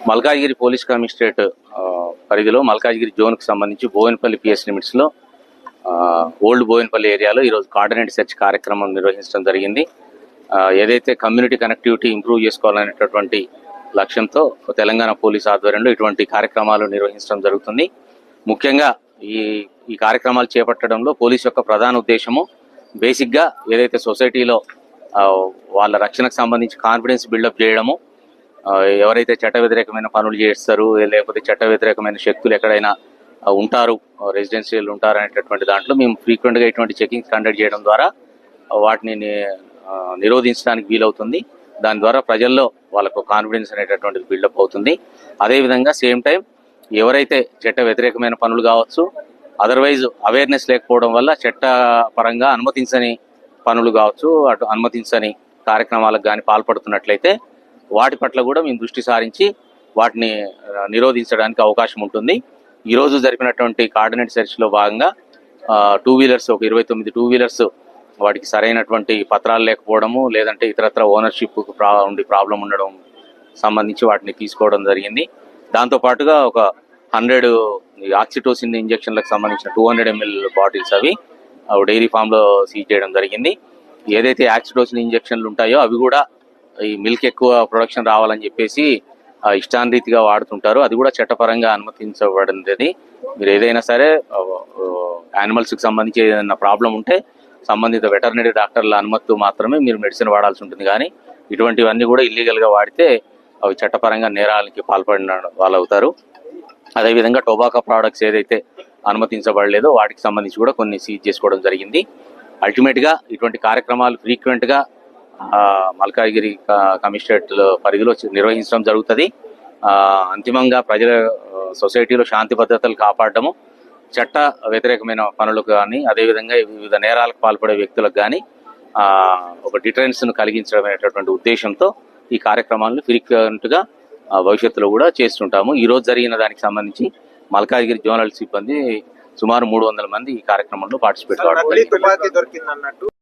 Malkajgiri police commissionerate పరిధిలో మల్కాజ్గిరి జోన్కు సంబంధించి Boinapalli PS లిమిట్స్లో ఓల్డ్ బోయినపల్లి ఏరియాలో ఈరోజు కార్డినేట్ సెర్చ్ కార్యక్రమం నిర్వహించడం జరిగింది. ఏదైతే కమ్యూనిటీ కనెక్టివిటీ ఇంప్రూవ్ చేసుకోవాలనేటటువంటి లక్ష్యంతో తెలంగాణ పోలీస్ ఆధ్వర్యంలో ఇటువంటి కార్యక్రమాలు నిర్వహించడం జరుగుతుంది. ముఖ్యంగా ఈ కార్యక్రమాలు చేపట్టడంలో పోలీస్ యొక్క ప్రధాన ఉద్దేశము బేసిక్గా ఏదైతే సొసైటీలో వాళ్ళ రక్షణకు సంబంధించి కాన్ఫిడెన్స్ బిల్డప్ చేయడము, ఎవరైతే చట్ట వ్యతిరేకమైన పనులు చేస్తారు లేకపోతే చట్ట వ్యతిరేకమైన శక్తులు ఎక్కడైనా ఉంటారు, రెసిడెన్షియల్ ఉంటారు అనేటటువంటి దాంట్లో మేము ఫ్రీక్వెంట్గా ఇటువంటి చెకింగ్స్ కండక్ట్ చేయడం ద్వారా వాటిని నిరోధించడానికి వీలవుతుంది. దాని ద్వారా ప్రజల్లో వాళ్ళకు కాన్ఫిడెన్స్ అనేటటువంటిది బిల్డప్ అవుతుంది. అదేవిధంగా సేమ్ టైం ఎవరైతే చట్ట వ్యతిరేకమైన పనులు కావచ్చు, అదర్వైజ్ అవేర్నెస్ లేకపోవడం వల్ల చట్టపరంగా అనుమతించని పనులు కావచ్చు, అటు అనుమతించని కార్యక్రమాలకు కానీ పాల్పడుతున్నట్లయితే వాటి పట్ల కూడా మేము దృష్టి సారించి వాటిని నిరోధించడానికి అవకాశం ఉంటుంది. ఈరోజు జరిపినటువంటి కార్డినేట్ సెర్చ్లో భాగంగా 2 వీలర్స్, ఒక 29 2 వీలర్స్ వాటికి సరైనటువంటి పత్రాలు లేకపోవడము, లేదంటే ఇతరత్ర ఓనర్షిప్ ఉండి ప్రాబ్లం ఉండడం సంబంధించి వాటిని తీసుకోవడం జరిగింది. దాంతోపాటుగా ఒక 100 ఆక్సిటోసిన్ ఇంజక్షన్లకు సంబంధించిన 200 ml బాటిల్స్ అవి డైరీ ఫామ్లో సీజ్ చేయడం జరిగింది. ఏదైతే ఆక్సిటోసిన్ ఇంజక్షన్లు ఉంటాయో అవి కూడా ఈ మిల్క్ ఎక్కువ ప్రొడక్షన్ రావాలని చెప్పేసి ఇష్టానురీతిగా వాడుతుంటారు. అది కూడా చట్టపరంగా అనుమతించబడింది. మీరు ఏదైనా సరే యానిమల్స్కి సంబంధించి ఏదైనా ప్రాబ్లం ఉంటే సంబంధిత వెటర్నరీ డాక్టర్ల అనుమతితో మాత్రమే మీరు మెడిసిన్ వాడాల్సి ఉంటుంది. కానీ ఇటువంటివన్నీ కూడా ఇల్లీగల్గా వాడితే అవి చట్టపరంగా నేరాలకి పాల్పడిన వాళ్ళు అవుతారు. అదేవిధంగా టొబాకో ప్రోడక్ట్స్ ఏదైతే అనుమతించబడలేదో వాటికి సంబంధించి కూడా కొన్ని సీజ్ చేసుకోవడం జరిగింది. అల్టిమేట్గా ఇటువంటి కార్యక్రమాలు ఫ్రీక్వెంట్గా మల్కాజ్గిరి కమిషనరేట్ పరిధిలో నిర్వహించడం జరుగుతుంది. అంతిమంగా ప్రజల సొసైటీలో శాంతి భద్రతలు కాపాడడము, చట్ట వ్యతిరేకమైన పనులకు కానీ అదేవిధంగా వివిధ నేరాలకు పాల్పడే వ్యక్తులకు కానీ ఒక డిటరెన్స్ను కలిగించడం అనేటటువంటి ఉద్దేశంతో ఈ కార్యక్రమాలను ఫ్రీక్వెంట్గా భవిష్యత్తులో కూడా చేస్తుంటాము. ఈరోజు జరిగిన దానికి సంబంధించి మల్కాజ్గిరి జోనల్ సిబ్బంది సుమారు 300 మంది ఈ కార్యక్రమంలో పార్టిసిపేట్ కావడం.